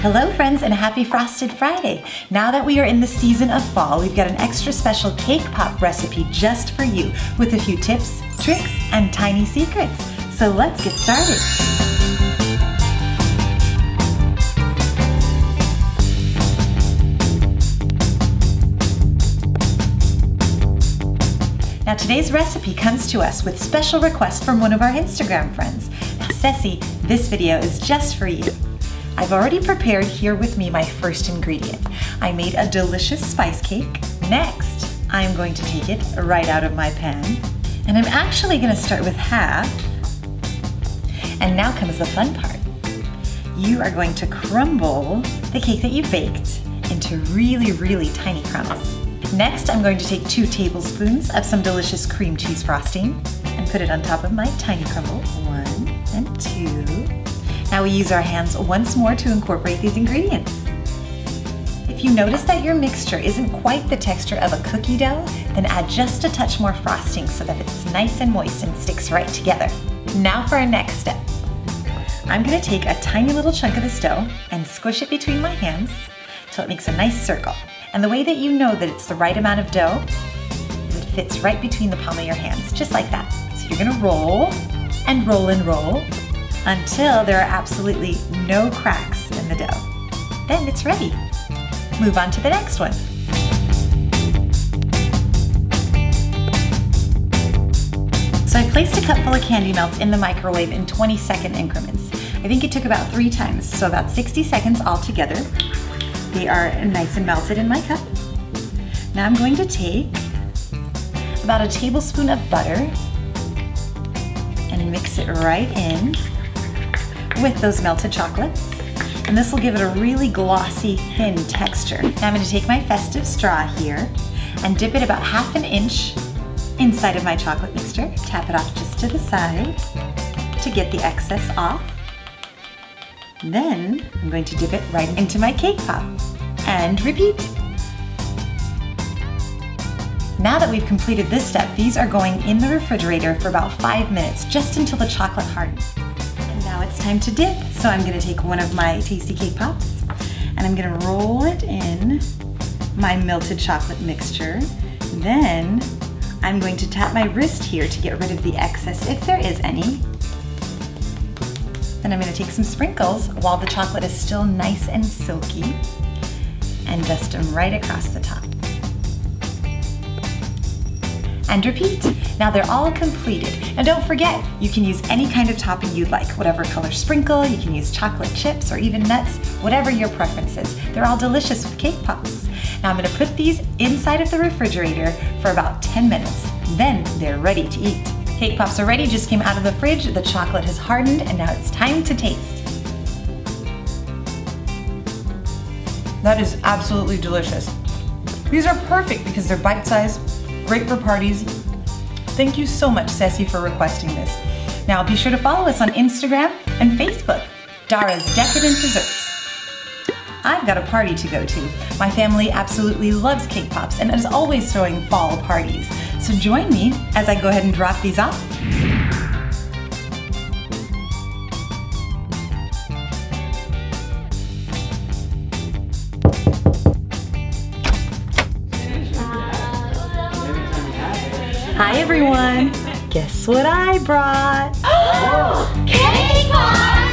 Hello friends and happy Frosted Friday. Now that we are in the season of fall, we've got an extra special cake pop recipe just for you with a few tips, tricks, and tiny secrets. So let's get started. Now today's recipe comes to us with special request from one of our Instagram friends. Now Ceci, this video is just for you. I've already prepared here with me my first ingredient. I made a delicious spice cake. Next, I'm going to take it right out of my pan. And I'm actually gonna start with half. And now comes the fun part. You are going to crumble the cake that you baked into really, really tiny crumbs. Next, I'm going to take 2 tablespoons of some delicious cream cheese frosting and put it on top of my tiny crumbles. 1 and 2. Now we use our hands once more to incorporate these ingredients. If you notice that your mixture isn't quite the texture of a cookie dough, then add just a touch more frosting so that it's nice and moist and sticks right together. Now for our next step. I'm gonna take a tiny little chunk of this dough and squish it between my hands till it makes a nice circle. And the way that you know that it's the right amount of dough is it fits right between the palm of your hands, just like that. So you're gonna roll and roll and roll until there are absolutely no cracks in the dough. Then it's ready. Move on to the next one. So I placed a cup full of candy melts in the microwave in 20-second increments. I think it took about 3 times, so about 60 seconds altogether. They are nice and melted in my cup. Now I'm going to take about a tablespoon of butter and mix it right in with those melted chocolates. And this will give it a really glossy, thin texture. Now I'm going to take my festive straw here and dip it about 1/2 inch inside of my chocolate mixture. Tap it off just to the side to get the excess off. Then I'm going to dip it right into my cake pop and repeat. Now that we've completed this step, these are going in the refrigerator for about 5 minutes, just until the chocolate hardens. And now it's time to dip. So I'm gonna take one of my tasty cake pops and I'm gonna roll it in my melted chocolate mixture. Then I'm going to tap my wrist here to get rid of the excess, if there is any. Then I'm gonna take some sprinkles while the chocolate is still nice and silky and dust them right across the top. And repeat. Now they're all completed. Now don't forget, you can use any kind of topping you'd like, whatever color sprinkle, you can use chocolate chips or even nuts, whatever your preference is. They're all delicious with cake pops. Now I'm gonna put these inside of the refrigerator for about 10 minutes. Then they're ready to eat. Cake pops are ready, just came out of the fridge, the chocolate has hardened, and now it's time to taste. That is absolutely delicious. These are perfect because they're bite-sized, great for parties. Thank you so much, Ceci, for requesting this. Now be sure to follow us on Instagram and Facebook, Dara's Decadent Desserts. I've got a party to go to. My family absolutely loves cake pops and is always throwing fall parties. So join me as I go ahead and drop these off. Hi everyone! Guess what I brought? Cake pops!